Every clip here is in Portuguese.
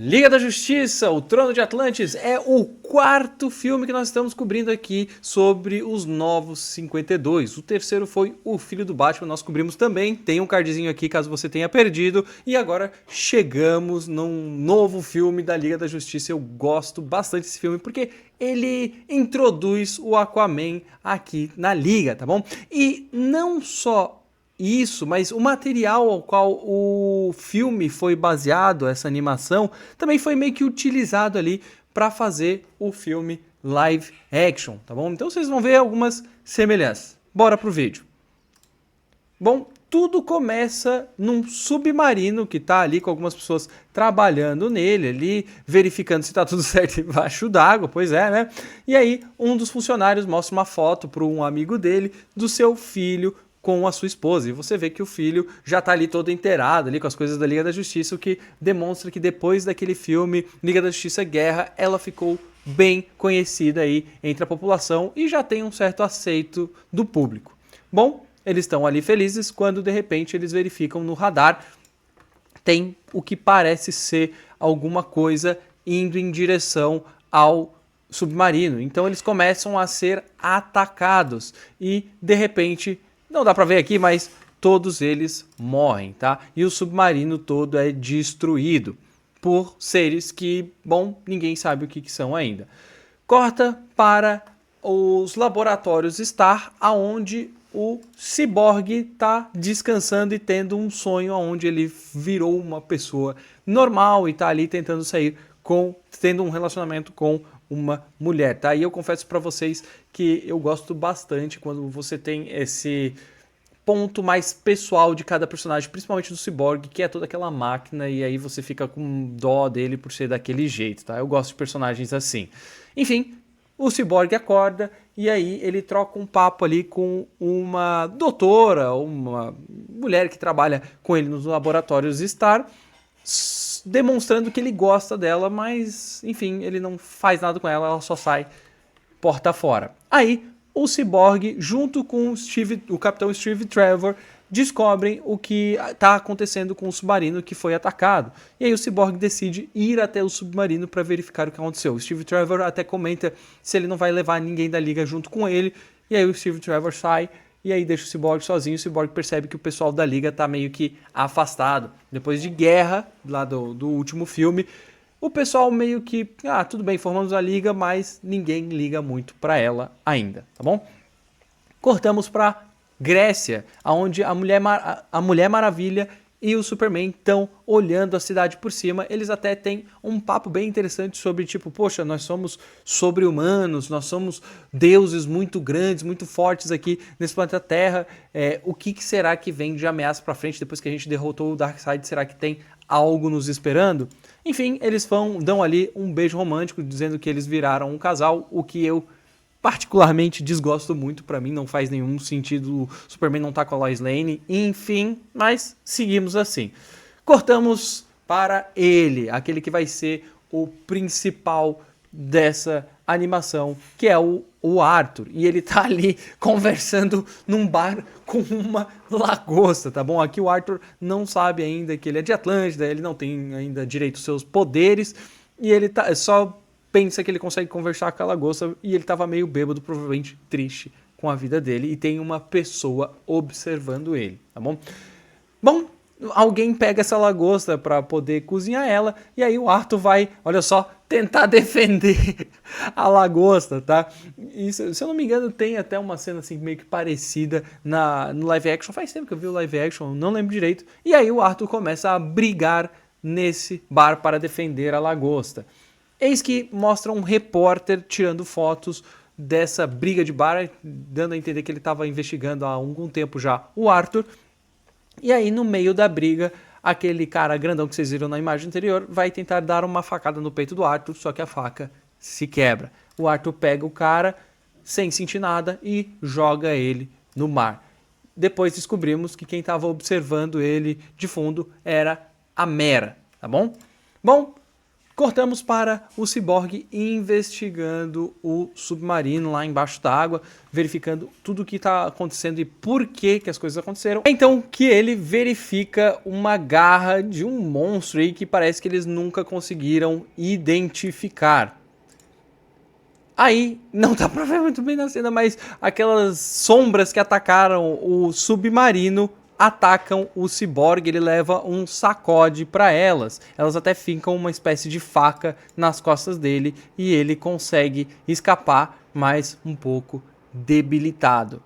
Liga da Justiça, o Trono de Atlantis é o quarto filme que nós estamos cobrindo aqui sobre os Novos 52. O terceiro foi O Filho do Batman, nós cobrimos também, tem um cardzinho aqui caso você tenha perdido. E agora chegamos num novo filme da Liga da Justiça. Eu gosto bastante desse filme porque ele introduz o Aquaman aqui na Liga, tá bom? E não só isso, mas o material ao qual o filme foi baseado, essa animação, também foi meio que utilizado ali para fazer o filme live action, tá bom? Então vocês vão ver algumas semelhanças. Bora pro vídeo. Bom, tudo começa num submarino que tá ali com algumas pessoas trabalhando nele ali, verificando se tá tudo certo embaixo d'água, pois é, né? E aí um dos funcionários mostra uma foto para um amigo dele do seu filho com a sua esposa, e você vê que o filho já tá ali todo inteirado ali com as coisas da Liga da Justiça, o que demonstra que depois daquele filme Liga da Justiça Guerra, ela ficou bem conhecida aí entre a população e já tem um certo aceito do público. Bom, eles estão ali felizes quando de repente eles verificam no radar tem o que parece ser alguma coisa indo em direção ao submarino. Então eles começam a ser atacados e de repente, não dá pra ver aqui, mas todos eles morrem, tá? E o submarino todo é destruído por seres que, bom, ninguém sabe o que são ainda. Corta para os laboratórios Star, aonde o Cyborg tá descansando e tendo um sonho onde ele virou uma pessoa normal e tá ali tentando sair tendo um relacionamento com uma mulher, tá? E eu confesso para vocês que eu gosto bastante quando você tem esse ponto mais pessoal de cada personagem, principalmente do Cyborg, que é toda aquela máquina, e aí você fica com dó dele por ser daquele jeito, tá? Eu gosto de personagens assim. Enfim, o Cyborg acorda e aí ele troca um papo ali com uma doutora, uma mulher que trabalha com ele nos laboratórios Star, demonstrando que ele gosta dela, mas, enfim, ele não faz nada com ela, ela só sai porta fora. Aí, o Cyborg, junto com o Capitão Steve Trevor, descobrem o que está acontecendo com o submarino que foi atacado. E aí o Cyborg decide ir até o submarino para verificar o que aconteceu. O Steve Trevor até comenta se ele não vai levar ninguém da Liga junto com ele. E aí o Steve Trevor sai e aí deixa o Cyborg sozinho. O Cyborg percebe que o pessoal da Liga tá meio que afastado. Depois de guerra, lá do último filme, o pessoal meio que, tudo bem, formamos a Liga, mas ninguém liga muito pra ela ainda, tá bom? Cortamos pra Grécia, onde a Mulher Maravilha e o Superman estão olhando a cidade por cima. Eles até têm um papo bem interessante sobre, tipo, poxa, nós somos sobre-humanos, nós somos deuses muito grandes, muito fortes aqui nesse planeta Terra. O que será que vem de ameaça pra frente depois que a gente derrotou o Darkseid? Será que tem algo nos esperando? Enfim, eles dão ali um beijo romântico, dizendo que eles viraram um casal, o que eu particularmente desgosto muito, pra mim não faz nenhum sentido o Superman não tá com a Lois Lane, enfim, mas seguimos assim. Cortamos para ele, aquele que vai ser o principal dessa animação, que é o Arthur, e ele tá ali conversando num bar com uma lagosta, tá bom? Aqui o Arthur não sabe ainda que ele é de Atlântida, ele não tem ainda direito aos seus poderes, e ele só pensa que ele consegue conversar com a lagosta, e ele tava meio bêbado, provavelmente triste com a vida dele, e tem uma pessoa observando ele, tá bom? Bom, alguém pega essa lagosta para poder cozinhar ela, e aí o Arthur vai, olha só, tentar defender a lagosta, tá? E, se eu não me engano, tem até uma cena assim meio que parecida no live action. Faz tempo que eu vi o live action, não lembro direito. E aí o Arthur começa a brigar nesse bar para defender a lagosta. Eis que mostra um repórter tirando fotos dessa briga de bar, dando a entender que ele estava investigando há algum tempo já o Arthur. E aí, no meio da briga, aquele cara grandão que vocês viram na imagem anterior vai tentar dar uma facada no peito do Arthur, só que a faca se quebra. O Arthur pega o cara sem sentir nada e joga ele no mar. Depois descobrimos que quem estava observando ele de fundo era a Mera, tá bom? Bom, Cortamos para o Cyborg investigando o submarino lá embaixo d'água, verificando tudo o que está acontecendo e por que as coisas aconteceram. Então que ele verifica uma garra de um monstro aí que parece que eles nunca conseguiram identificar. Aí, não dá pra ver muito bem na cena, mas aquelas sombras que atacaram o submarino atacam o Cyborg, ele leva um sacode para elas. Elas até ficam uma espécie de faca nas costas dele e ele consegue escapar, mas um pouco debilitado.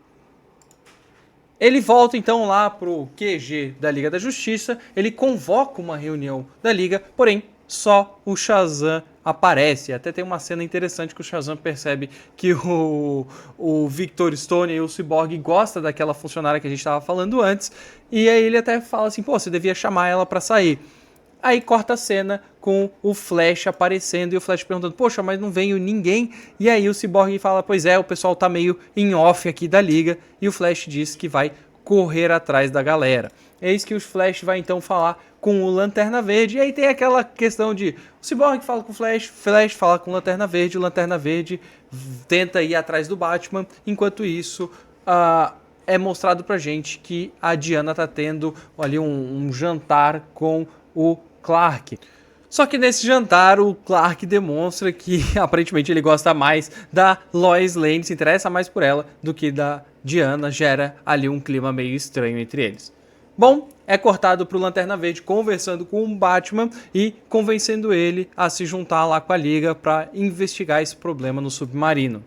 Ele volta então lá pro QG da Liga da Justiça, ele convoca uma reunião da Liga, porém só o Shazam aparece. Até tem uma cena interessante que o Shazam percebe que o Victor Stone e o Cyborg gosta daquela funcionária que a gente estava falando antes, e aí ele até fala assim, pô, você devia chamar ela para sair. Aí corta a cena com o Flash aparecendo e o Flash perguntando, poxa, mas não veio ninguém? E aí o Cyborg fala, pois é, o pessoal tá meio em off aqui da Liga, e o Flash diz que vai correr atrás da galera. Eis que o Flash vai então falar com o Lanterna Verde, e aí tem aquela questão de o Cyborg fala com o Flash, Flash fala com o Lanterna Verde tenta ir atrás do Batman, enquanto isso é mostrado pra gente que a Diana tá tendo ali um jantar com o Clark. Só que nesse jantar o Clark demonstra que aparentemente ele gosta mais da Lois Lane, se interessa mais por ela do que da Diana, gera ali um clima meio estranho entre eles. Bom, é cortado pro Lanterna Verde conversando com o Batman e convencendo ele a se juntar lá com a Liga para investigar esse problema no submarino.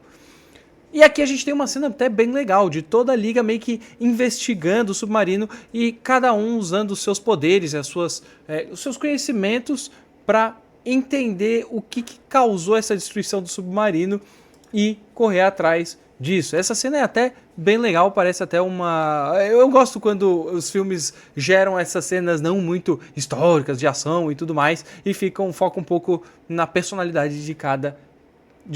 E aqui a gente tem uma cena até bem legal, de toda a Liga meio que investigando o submarino e cada um usando os seus poderes, os seus conhecimentos para entender o que causou essa destruição do submarino e correr atrás disso. Essa cena é até bem legal, parece até uma... Eu gosto quando os filmes geram essas cenas não muito históricas, de ação e tudo mais, e foca um pouco na personalidade de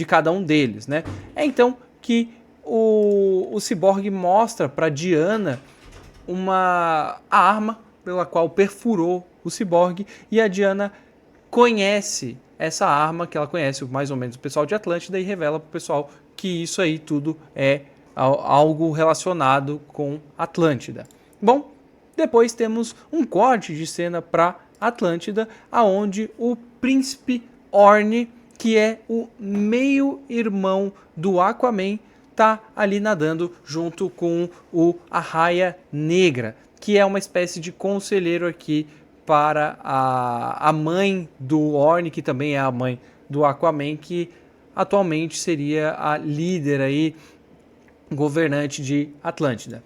cada um deles, né? É então que o Cyborg mostra para Diana a arma pela qual perfurou o Cyborg, e a Diana conhece essa arma, que ela conhece mais ou menos o pessoal de Atlântida, e revela pro pessoal que isso aí tudo é algo relacionado com Atlântida. Bom, depois temos um corte de cena para Atlântida, aonde o Príncipe Orne, que é o meio-irmão do Aquaman, tá ali nadando junto com o Arraia Negra, que é uma espécie de conselheiro aqui para a mãe do Orne, que também é a mãe do Aquaman, que atualmente seria a líder aí, governante de Atlântida.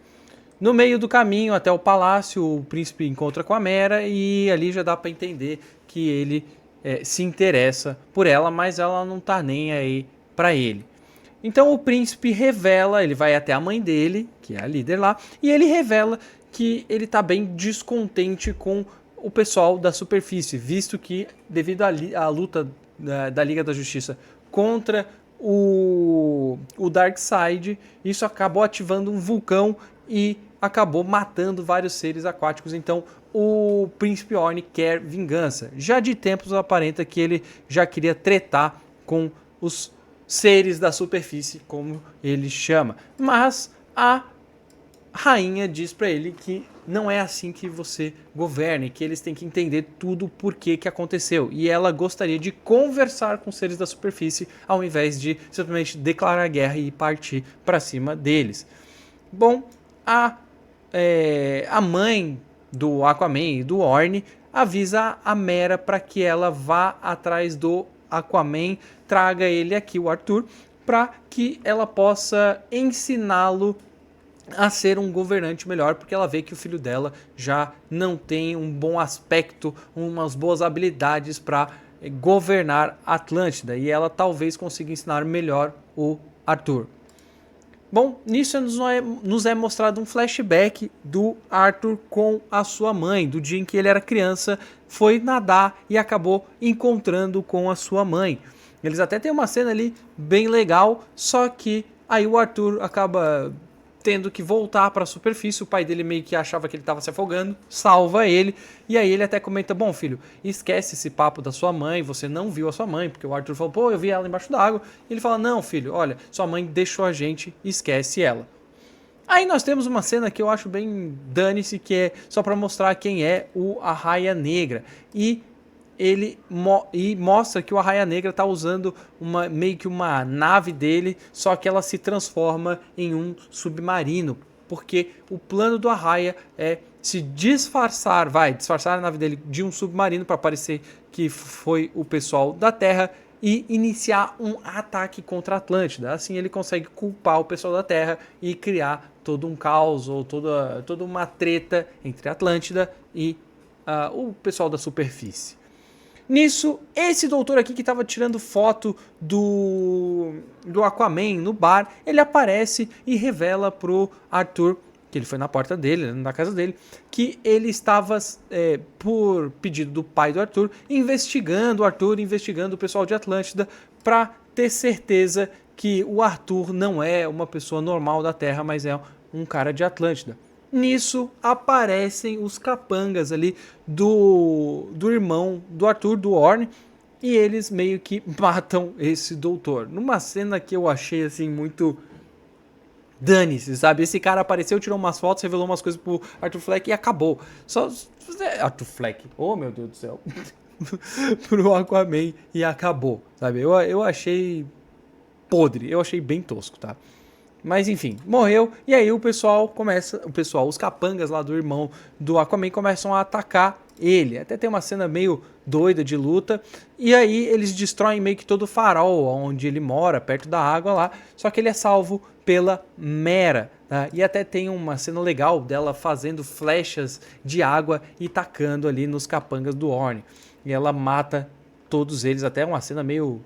No meio do caminho até o palácio, o príncipe encontra com a Mera e ali já dá para entender que ele se interessa por ela, mas ela não tá nem aí para ele. Então o príncipe revela, ele vai até a mãe dele, que é a líder lá, e ele revela que ele tá bem descontente com o pessoal da superfície, visto que devido à luta da Liga da Justiça contra o Darkseid, isso acabou ativando um vulcão e acabou matando vários seres aquáticos. Então o Príncipe Orne quer vingança. Já de tempos aparenta que ele já queria tretar com os seres da superfície, como ele chama. Mas a rainha diz para ele que não é assim que você governa, que eles têm que entender tudo por que aconteceu. E ela gostaria de conversar com os seres da superfície ao invés de simplesmente declarar guerra e partir para cima deles. Bom, a mãe do Aquaman e do Orne avisa a Mera para que ela vá atrás do Aquaman, traga ele aqui, o Arthur, para que ela possa ensiná-lo a ser um governante melhor, porque ela vê que o filho dela já não tem um bom aspecto, umas boas habilidades para governar Atlântida, e ela talvez consiga ensinar melhor o Arthur. Bom, nisso nos é mostrado um flashback do Arthur com a sua mãe, do dia em que ele era criança, foi nadar e acabou encontrando com a sua mãe. Eles até têm uma cena ali bem legal, só que aí o Arthur acaba tendo que voltar para a superfície. O pai dele meio que achava que ele estava se afogando, salva ele, e aí ele até comenta, bom filho, esquece esse papo da sua mãe, você não viu a sua mãe, porque o Arthur falou, pô, eu vi ela embaixo d'água, e ele fala, não filho, olha, sua mãe deixou a gente, esquece ela. Aí nós temos uma cena que eu acho bem dane-se, que é só para mostrar quem é o Arraia Negra, e ele mostra que o Arraia Negra está usando meio que uma nave dele, só que ela se transforma em um submarino, porque o plano do Arraia é se disfarçar a nave dele de um submarino para parecer que foi o pessoal da Terra e iniciar um ataque contra a Atlântida. Assim ele consegue culpar o pessoal da Terra e criar todo um caos ou toda uma treta entre a Atlântida e o pessoal da superfície. Nisso, esse doutor aqui que estava tirando foto do Aquaman no bar, ele aparece e revela pro Arthur, que ele foi na porta dele, na casa dele, que ele estava, por pedido do pai do Arthur, investigando o pessoal de Atlântida para ter certeza que o Arthur não é uma pessoa normal da Terra, mas é um cara de Atlântida. Nisso aparecem os capangas ali do irmão do Arthur, do Orne, e eles meio que matam esse doutor. Numa cena que eu achei assim muito dane-se, sabe? Esse cara apareceu, tirou umas fotos, revelou umas coisas pro Arthur Fleck e acabou. Arthur Fleck, oh meu Deus do céu. Pro Aquaman e acabou, sabe? Eu achei podre, eu achei bem tosco, tá? Mas enfim, morreu, e aí os capangas lá do irmão do Aquaman começam a atacar ele. Até tem uma cena meio doida de luta, e aí eles destroem meio que todo o farol onde ele mora, perto da água lá, só que ele é salvo pela Mera, tá? E até tem uma cena legal dela fazendo flechas de água e tacando ali nos capangas do Orne. E ela mata todos eles, até uma cena meio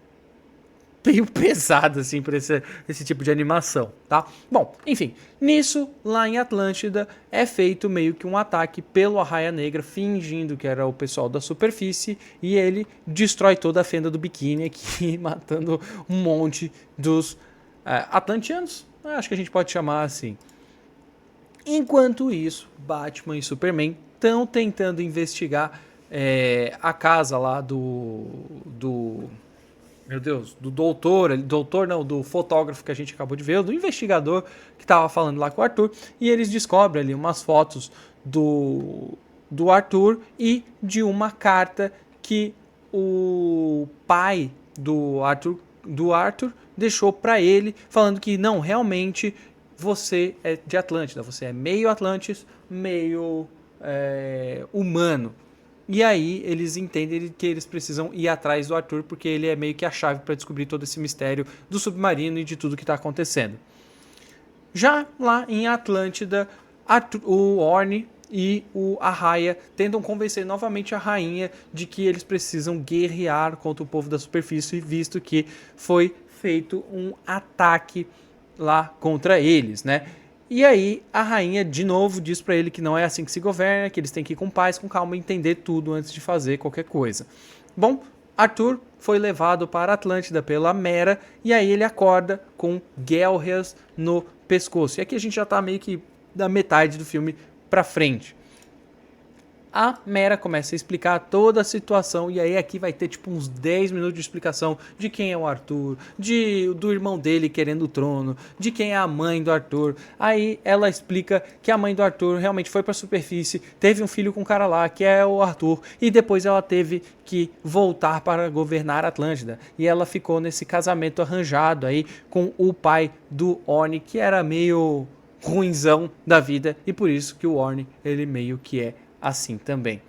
pesado assim para esse tipo de animação, tá? Bom, enfim, nisso lá em Atlântida é feito meio que um ataque pelo Arraia Negra, fingindo que era o pessoal da superfície, e ele destrói toda a fenda do biquíni aqui, matando um monte dos atlantianos, acho que a gente pode chamar assim. Enquanto isso, Batman e Superman estão tentando investigar a casa lá meu Deus, do do fotógrafo que a gente acabou de ver, do investigador que estava falando lá com o Arthur, e eles descobrem ali umas fotos do Arthur e de uma carta que o pai do Arthur deixou para ele, falando que não, realmente você é de Atlântida, você é meio Atlantis, meio humano. E aí eles entendem que eles precisam ir atrás do Arthur, porque ele é meio que a chave para descobrir todo esse mistério do submarino e de tudo que está acontecendo. Já lá em Atlântida, o Orne e o Arraia tentam convencer novamente a rainha de que eles precisam guerrear contra o povo da superfície, visto que foi feito um ataque lá contra eles, né? E aí a rainha de novo diz para ele que não é assim que se governa, que eles têm que ir com paz, com calma, entender tudo antes de fazer qualquer coisa. Bom, Arthur foi levado para a Atlântida pela Mera, e aí ele acorda com Gelreas no pescoço. E aqui a gente já tá meio que da metade do filme pra frente. A Mera começa a explicar toda a situação, e aí aqui vai ter tipo uns 10 minutos de explicação de quem é o Arthur, do irmão dele querendo o trono, de quem é a mãe do Arthur. Aí ela explica que a mãe do Arthur realmente foi para a superfície, teve um filho com um cara lá, que é o Arthur, e depois ela teve que voltar para governar a Atlântida. E ela ficou nesse casamento arranjado aí com o pai do Orne, que era meio ruinzão da vida, e por isso que o Orne, ele meio que é assim também.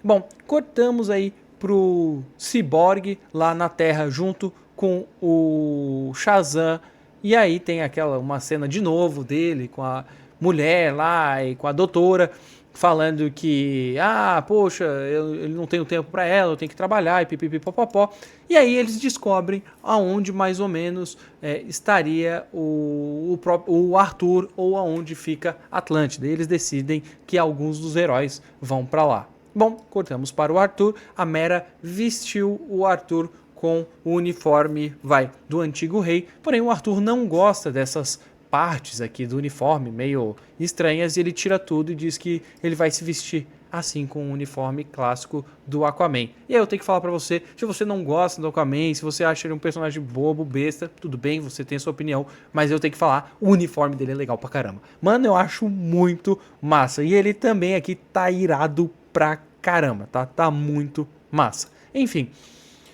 Bom, cortamos aí pro Cyborg lá na Terra junto com o Shazam, e aí tem uma cena de novo dele com a mulher lá e com a doutora falando que, poxa, eu não tenho tempo para ela, eu tenho que trabalhar e pipipipopopó. E aí eles descobrem aonde mais ou menos estaria o Arthur, ou aonde fica Atlântida. E eles decidem que alguns dos heróis vão para lá. Bom, cortamos para o Arthur. A Mera vestiu o Arthur com o uniforme, do antigo rei. Porém, o Arthur não gosta dessas partes aqui do uniforme meio estranhas e ele tira tudo e diz que ele vai se vestir assim com o uniforme clássico do Aquaman. E aí eu tenho que falar pra você, se você não gosta do Aquaman, se você acha ele um personagem bobo, besta, tudo bem, você tem a sua opinião, mas eu tenho que falar, o uniforme dele é legal pra caramba. Mano, eu acho muito massa. E ele também aqui tá irado pra caramba, tá? Tá muito massa. Enfim,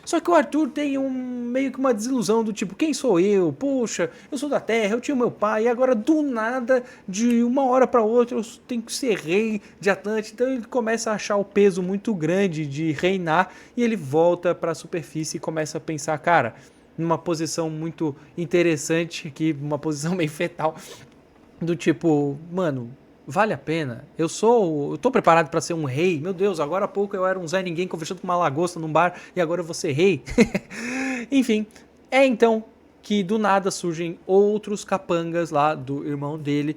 só que o Arthur tem meio que uma desilusão do tipo, quem sou eu? Poxa, eu sou da Terra, eu tinha meu pai, e agora do nada, de uma hora para outra, eu tenho que ser rei de Atlântida. Então ele começa a achar o peso muito grande de reinar e ele volta para a superfície e começa a pensar, cara, numa posição muito interessante aqui, uma posição meio fetal, do tipo, mano, vale a pena? Eu tô preparado para ser um rei? Meu Deus, agora há pouco eu era um Zé Ninguém conversando com uma lagosta num bar e agora eu vou ser rei? Enfim, é então que do nada surgem outros capangas lá do irmão dele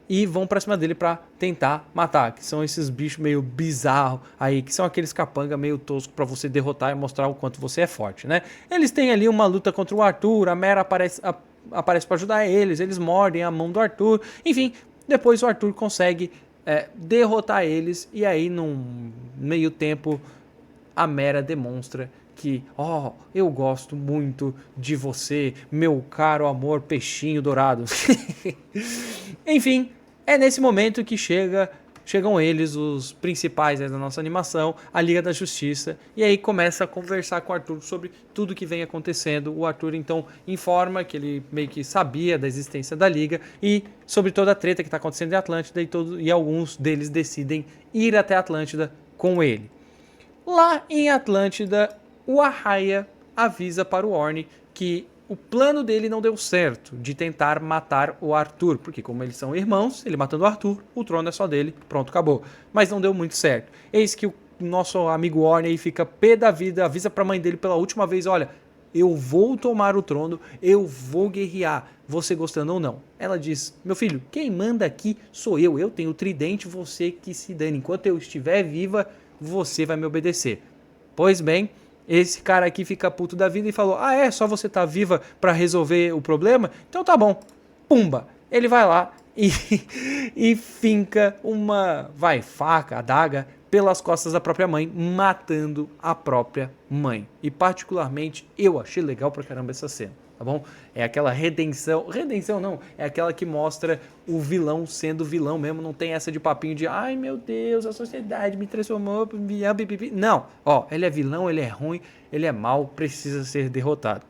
e vão pra cima dele pra tentar matar, que são esses bichos meio bizarros aí, que são aqueles capanga meio tosco pra você derrotar e mostrar o quanto você é forte, né? Eles têm ali uma luta contra o Arthur, a Mera aparece pra ajudar eles mordem a mão do Arthur, enfim, depois o Arthur consegue derrotar eles e aí num meio tempo a Mera demonstra que, eu gosto muito de você, meu caro amor peixinho dourado. Enfim, é nesse momento que chegam eles, os principais da nossa animação, a Liga da Justiça, e aí começa a conversar com o Arthur sobre tudo que vem acontecendo. O Arthur então informa que ele meio que sabia da existência da Liga e sobre toda a treta que está acontecendo em Atlântida e alguns deles decidem ir até Atlântida com ele. Lá em Atlântida, o Arraia avisa para o Orne que o plano dele não deu certo, de tentar matar o Arthur, porque como eles são irmãos, ele matando o Arthur, o trono é só dele, pronto, acabou. Mas não deu muito certo. Eis que o nosso amigo Orne aí fica pé da vida, avisa para a mãe dele pela última vez, olha, eu vou tomar o trono, eu vou guerrear, você gostando ou não. Ela diz, meu filho, quem manda aqui sou eu tenho o tridente, você que se dane, enquanto eu estiver viva, você vai me obedecer. Pois bem, esse cara aqui fica puto da vida e falou, só você tá viva pra resolver o problema? Então tá bom. Pumba. Ele vai lá e finca faca, adaga, pelas costas da própria mãe, matando a própria mãe. E particularmente, eu achei legal pra caramba essa cena, tá bom? É aquela redenção não, é aquela que mostra o vilão sendo vilão mesmo, não tem essa de papinho de, ai meu Deus, a sociedade me transformou, não, ele é vilão, ele é ruim, ele é mau, precisa ser derrotado.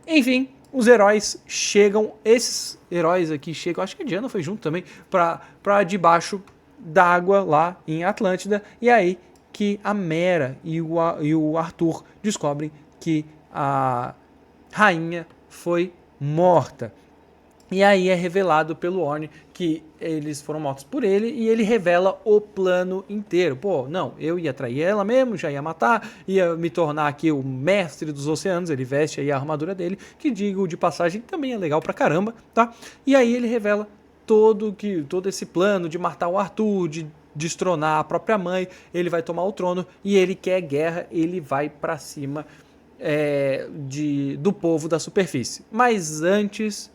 Enfim, os heróis chegam, esses heróis aqui chegam, acho que a Diana foi junto também, pra debaixo d'água lá em Atlântida, e aí que a Mera e o Arthur descobrem que a rainha foi morta. E aí é revelado pelo Orne que eles foram mortos por ele e ele revela o plano inteiro. Pô, não, eu ia trair ela mesmo, já ia matar, ia me tornar aqui o mestre dos oceanos, ele veste aí a armadura dele, que digo de passagem também é legal pra caramba, tá? E aí ele revela todo esse plano de matar o Arthur, de destronar a própria mãe, ele vai tomar o trono e ele quer guerra, ele vai pra cima do povo da superfície. Mas antes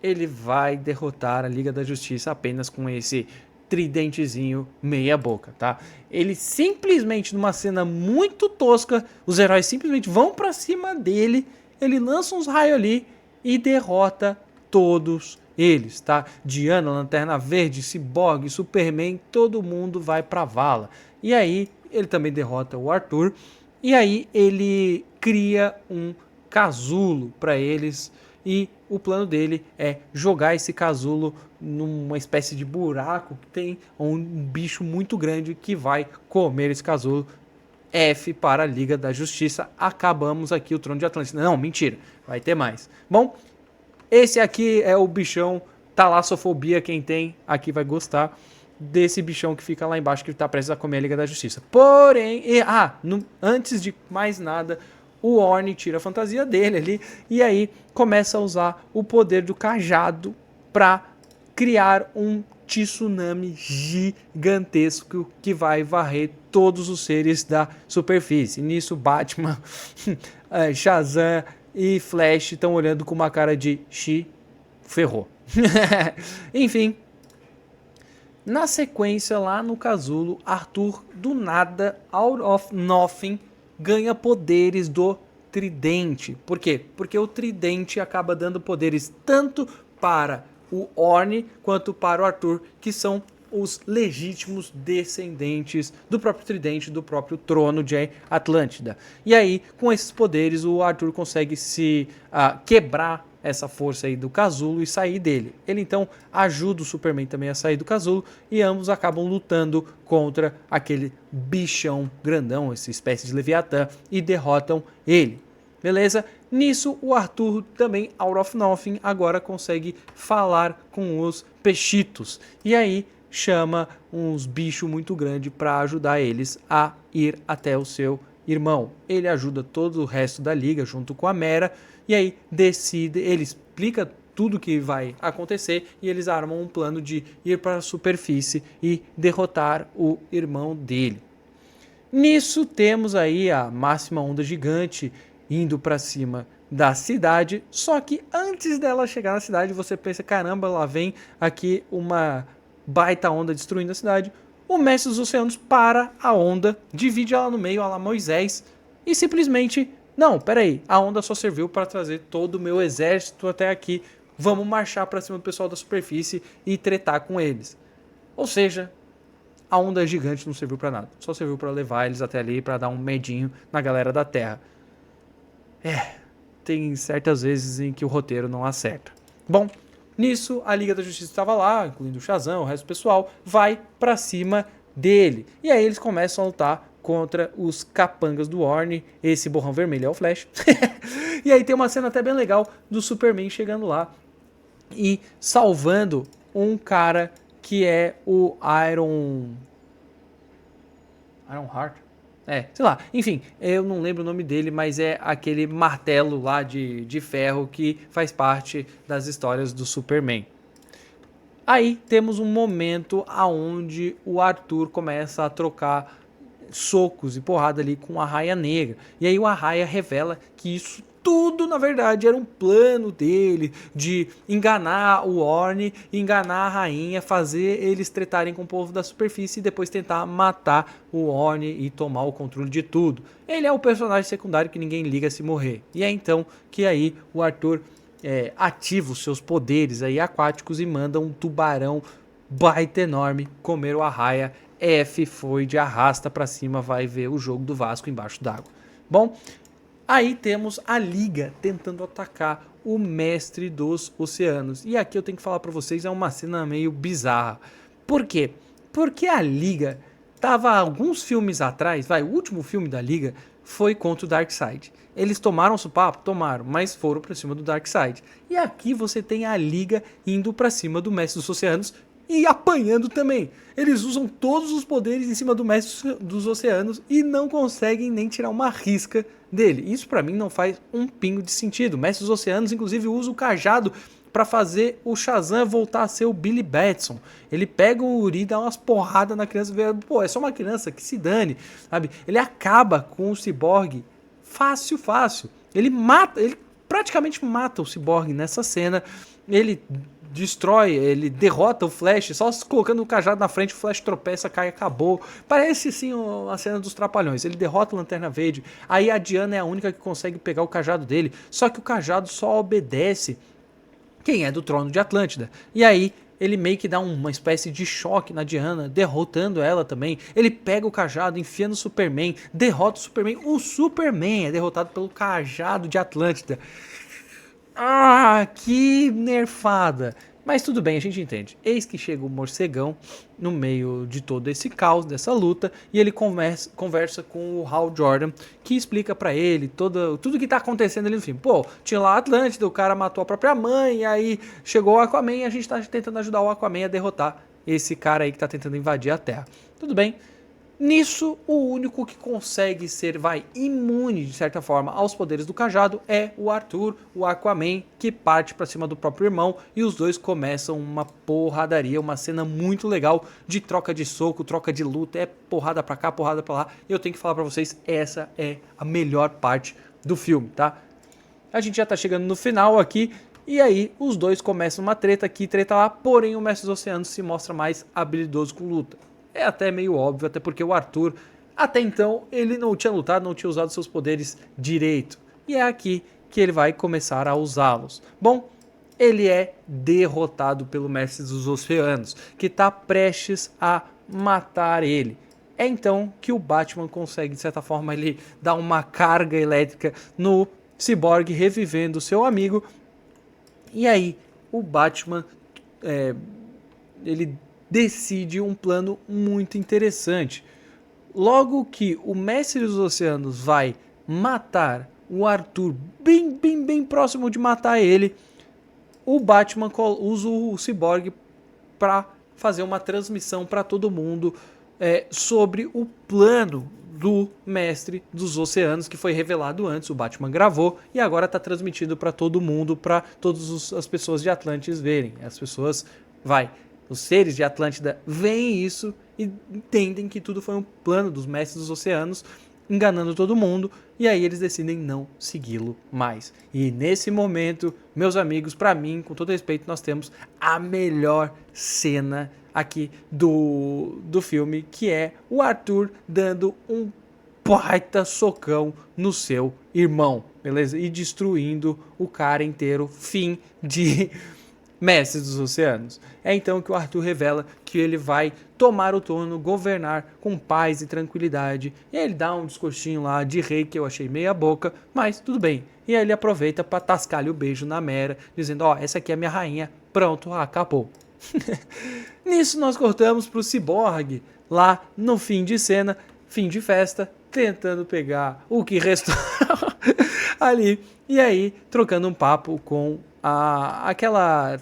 ele vai derrotar a Liga da Justiça apenas com esse tridentezinho meia boca, tá? Ele simplesmente, numa cena muito tosca, os heróis simplesmente vão pra cima dele, ele lança uns raios ali e derrota todos eles, tá? Diana, Lanterna Verde, Cyborg, Superman, todo mundo vai pra vala. E aí ele também derrota o Arthur e aí ele cria um casulo para eles e o plano dele é jogar esse casulo numa espécie de buraco que tem um bicho muito grande que vai comer esse casulo. F para a Liga da Justiça. Acabamos aqui o Trono de Atlântida. Não, mentira, vai ter mais. Bom, esse aqui é o bichão talassofobia, quem tem aqui vai gostar desse bichão que fica lá embaixo que está prestes a comer a Liga da Justiça. Porém, antes de mais nada, o Orne tira a fantasia dele ali e aí começa a usar o poder do cajado para criar um tsunami gigantesco que vai varrer todos os seres da superfície. Nisso, Batman, Shazam e Flash estão olhando com uma cara de ferrou. Enfim, na sequência lá no casulo, Arthur do nada, out of nothing, ganha poderes do tridente. Por quê? Porque o tridente acaba dando poderes tanto para o Orne quanto para o Arthur, que são os legítimos descendentes do próprio tridente, do próprio trono de Atlântida. E aí, com esses poderes, o Arthur consegue se quebrar essa força aí do casulo e sair dele. Ele então ajuda o Superman também a sair do casulo e ambos acabam lutando contra aquele bichão grandão, essa espécie de Leviatã, e derrotam ele. Beleza? Nisso, o Arthur também, out of nothing, agora consegue falar com os pechitos. E aí chama uns bichos muito grandes para ajudar eles a ir até o seu irmão. Ele ajuda todo o resto da liga junto com a Mera. E aí decide, ele explica tudo que vai acontecer e eles armam um plano de ir para a superfície e derrotar o irmão dele. Nisso temos aí a máxima onda gigante indo para cima da cidade, só que antes dela chegar na cidade você pensa, caramba, lá vem aqui uma baita onda destruindo a cidade. O Mestre dos Oceanos para a onda, divide ela no meio, a la Moisés, e simplesmente... Não, peraí, a onda só serviu para trazer todo o meu exército até aqui. Vamos marchar para cima do pessoal da superfície e tretar com eles. Ou seja, a onda gigante não serviu para nada. Só serviu para levar eles até ali, para dar um medinho na galera da Terra. Tem certas vezes em que o roteiro não acerta. Bom, nisso a Liga da Justiça estava lá, incluindo o Shazam, o resto do pessoal, vai para cima dele. E aí eles começam a lutar contra os capangas do Orne. Esse borrão vermelho é o Flash. E aí tem uma cena até bem legal do Superman chegando lá e salvando um cara que é o Iron Heart? Sei lá. Enfim, eu não lembro o nome dele, mas é aquele martelo lá de ferro que faz parte das histórias do Superman. Aí temos um momento aonde o Arthur começa a trocar socos e porrada ali com a Arraia Negra. E aí o Arraia revela que isso tudo, na verdade, era um plano dele de enganar o Orne, enganar a rainha, fazer eles tretarem com o povo da superfície e depois tentar matar o Orne e tomar o controle de tudo. Ele é o personagem secundário que ninguém liga se morrer. E é então que aí o Arthur ativa os seus poderes aí aquáticos e manda um tubarão baita enorme comer o Arraia. Foi de arrasta pra cima, vai ver o jogo do Vasco embaixo d'água. Bom, aí temos a Liga tentando atacar o Mestre dos Oceanos. E aqui eu tenho que falar pra vocês, é uma cena meio bizarra. Por quê? Porque a Liga tava alguns filmes atrás, o último filme da Liga foi contra o Darkseid. Eles tomaram supapo? Tomaram, mas foram pra cima do Darkseid. E aqui você tem a Liga indo pra cima do Mestre dos Oceanos e apanhando também. Eles usam todos os poderes em cima do Mestre dos Oceanos e não conseguem nem tirar uma risca dele. Isso pra mim não faz um pingo de sentido. O Mestre dos Oceanos inclusive usa o cajado para fazer o Shazam voltar a ser o Billy Batson. Ele pega o Uri, dá umas porradas na criança, vê, pô, é só uma criança, que se dane, sabe? Ele acaba com o Cyborg fácil. Ele praticamente mata o Cyborg nessa cena. Ele destrói, ele derrota o Flash, só colocando o cajado na frente, o Flash tropeça, cai e acabou. Parece sim a cena dos Trapalhões. Ele derrota o Lanterna Verde, aí a Diana é a única que consegue pegar o cajado dele, só que o cajado só obedece quem é do trono de Atlântida. E aí ele meio que dá uma espécie de choque na Diana, derrotando ela também. Ele pega o cajado, enfia no Superman, derrota o Superman. O Superman é derrotado pelo cajado de Atlântida. Que nerfada. Mas tudo bem, a gente entende. Eis que chega o morcegão no meio de todo esse caos, dessa luta, e ele conversa com o Hal Jordan, que explica pra ele tudo que tá acontecendo ali no filme. Pô, tinha lá a Atlântida, o cara matou a própria mãe, e aí chegou o Aquaman e a gente tá tentando ajudar o Aquaman a derrotar esse cara aí que tá tentando invadir a Terra. Tudo bem. Nisso, o único que consegue ser, imune, de certa forma, aos poderes do cajado é o Arthur, o Aquaman, que parte pra cima do próprio irmão e os dois começam uma porradaria, uma cena muito legal de troca de soco, troca de luta, é porrada pra cá, porrada pra lá. E eu tenho que falar pra vocês, essa é a melhor parte do filme, tá? A gente já tá chegando no final aqui. E aí os dois começam uma treta aqui, treta lá, porém o Mestre dos Oceanos se mostra mais habilidoso com luta. É até meio óbvio, até porque o Arthur, até então, ele não tinha lutado, não tinha usado seus poderes direito. E é aqui que ele vai começar a usá-los. Bom, ele é derrotado pelo Mestre dos Oceanos, que está prestes a matar ele. É então que o Batman consegue, de certa forma, ele dar uma carga elétrica no Cyborg, revivendo seu amigo. E aí, o Batman, ele decide um plano muito interessante. Logo que o Mestre dos Oceanos vai matar o Arthur, bem próximo de matar ele, o Batman usa o Cyborg para fazer uma transmissão para todo mundo sobre o plano do Mestre dos Oceanos, que foi revelado antes, o Batman gravou e agora está transmitido para todo mundo, para todas as pessoas de Atlantis verem. As pessoas, os seres de Atlântida veem isso e entendem que tudo foi um plano dos Mestres dos Oceanos, enganando todo mundo, e aí eles decidem não segui-lo mais. E nesse momento, meus amigos, para mim, com todo respeito, nós temos a melhor cena aqui do filme, que é o Arthur dando um baita socão no seu irmão, beleza? E destruindo o cara inteiro, fim de Mestres dos Oceanos. É então que o Arthur revela que ele vai tomar o trono, governar com paz e tranquilidade. E aí ele dá um discursinho lá de rei que eu achei meia boca, mas tudo bem. E aí ele aproveita para tascar-lhe o beijo na Mera, dizendo, essa aqui é a minha rainha, pronto, acabou. Nisso nós cortamos pro Cyborg, lá no fim de cena, fim de festa, tentando pegar o que restou ali. E aí, trocando um papo com aquela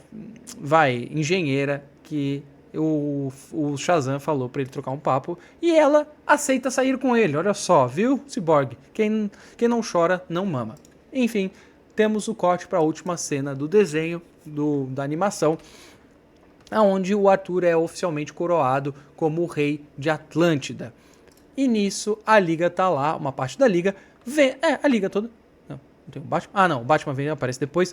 engenheira que o Shazam falou para ele trocar um papo, e ela aceita sair com ele. Olha só, viu, Cyborg? Quem não chora não mama. Enfim, temos o corte para a última cena do desenho, da animação, onde o Arthur é oficialmente coroado como o rei de Atlântida. E nisso a Liga tá lá, uma parte da Liga, a Liga toda. Não tem o Batman. Não, o Batman vem e aparece depois,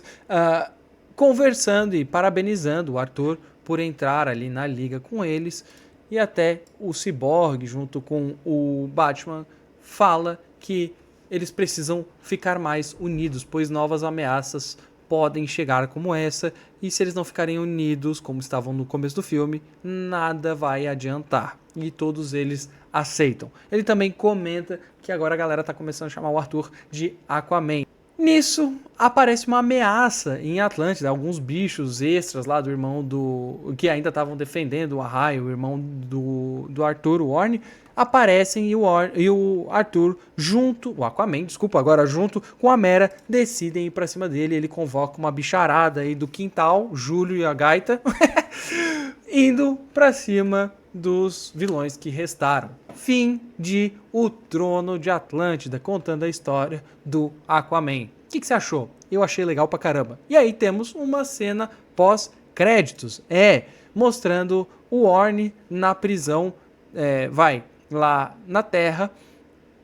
conversando e parabenizando o Arthur por entrar ali na Liga com eles. E até o Cyborg, junto com o Batman, fala que eles precisam ficar mais unidos, pois novas ameaças podem chegar como essa, e se eles não ficarem unidos, como estavam no começo do filme, nada vai adiantar. E todos eles aceitam. Ele também comenta que agora a galera tá começando a chamar o Arthur de Aquaman. Nisso, aparece uma ameaça em Atlântida, alguns bichos extras lá do irmão que ainda estavam defendendo o Arraio, o irmão do Arthur, o Orne, aparecem e o Arthur o Aquaman, agora junto com a Mera, decidem ir pra cima dele. Ele convoca uma bicharada aí do quintal, Júlio e a Gaita, indo pra cima dos vilões que restaram. Fim de O Trono de Atlântida, contando a história do Aquaman. O que você achou? Eu achei legal pra caramba. E aí temos uma cena pós-créditos, mostrando o Orne na prisão, lá na Terra.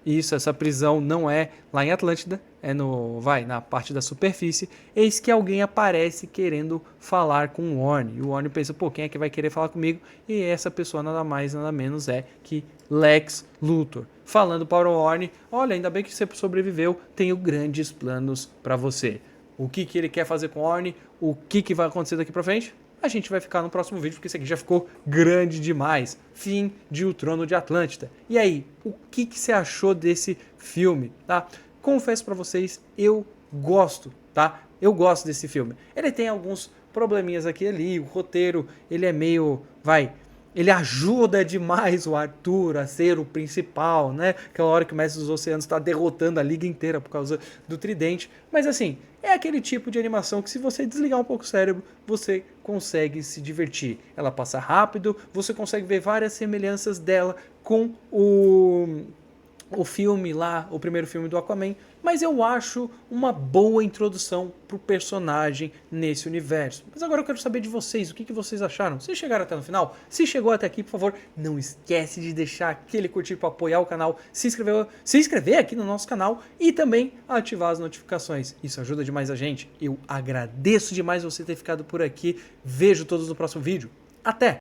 Isso, essa prisão não é lá em Atlântida, é na parte da superfície. Eis que alguém aparece querendo falar com o Orne. E o Orne pensa, quem é que vai querer falar comigo? E essa pessoa nada mais, nada menos é que Lex Luthor. Falando para o Orne, olha, ainda bem que você sobreviveu, tenho grandes planos para você. O que ele quer fazer com o Orne? O que vai acontecer daqui para frente? A gente vai ficar no próximo vídeo, porque esse aqui já ficou grande demais. Fim de O Trono de Atlântida. E aí, o que você achou desse filme, tá? Confesso pra vocês, eu gosto, tá? Eu gosto desse filme. Ele tem alguns probleminhas aqui e ali, o roteiro, ele é meio, ele ajuda demais o Arthur a ser o principal, né? Aquela hora que o Mestre dos Oceanos está derrotando a liga inteira por causa do tridente. Mas assim, é aquele tipo de animação que se você desligar um pouco o cérebro, você consegue se divertir. Ela passa rápido, você consegue ver várias semelhanças dela com o o filme lá, o primeiro filme do Aquaman, mas eu acho uma boa introdução pro personagem nesse universo. Mas agora eu quero saber de vocês, o que vocês acharam? Vocês chegaram até no final? Se chegou até aqui, por favor, não esquece de deixar aquele curtir para apoiar o canal, se inscrever aqui no nosso canal e também ativar as notificações. Isso ajuda demais a gente. Eu agradeço demais você ter ficado por aqui. Vejo todos no próximo vídeo. Até!